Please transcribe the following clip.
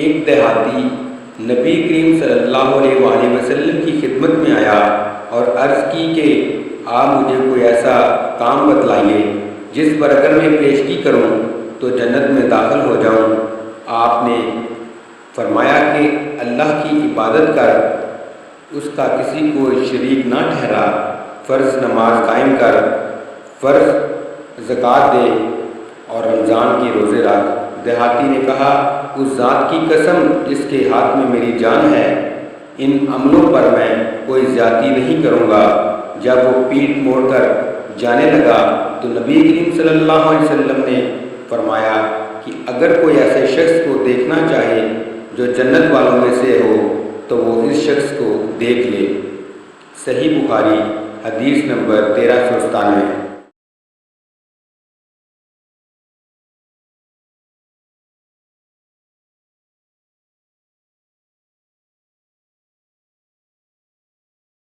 ایک دیہاتی نبی کریم صلی اللہ علیہ وآلہ وسلم کی خدمت میں آیا اور عرض کی کہ آپ مجھے کوئی ایسا کام بتلائیے جس پر اگر میں پیشگی کروں تو جنت میں داخل ہو جاؤں۔ آپ نے فرمایا کہ اللہ کی عبادت کر، اس کا کسی کو شریک نہ ٹھہرا، فرض نماز قائم کر، فرض زکوٰۃ دے اور رمضان کے روزے رکھ۔ دیہاتی نے کہا، اس ذات کی قسم جس کے ہاتھ میں میری جان ہے، ان عملوں پر میں کوئی زیادتی نہیں کروں گا۔ جب وہ پیٹھ موڑ کر جانے لگا تو نبی کریم صلی اللہ علیہ وسلم نے فرمایا کہ اگر کوئی ایسے شخص کو دیکھنا چاہے جو جنت والوں میں سے ہو تو وہ اس شخص کو دیکھ لے۔ صحیح بخاری حدیث نمبر 1397۔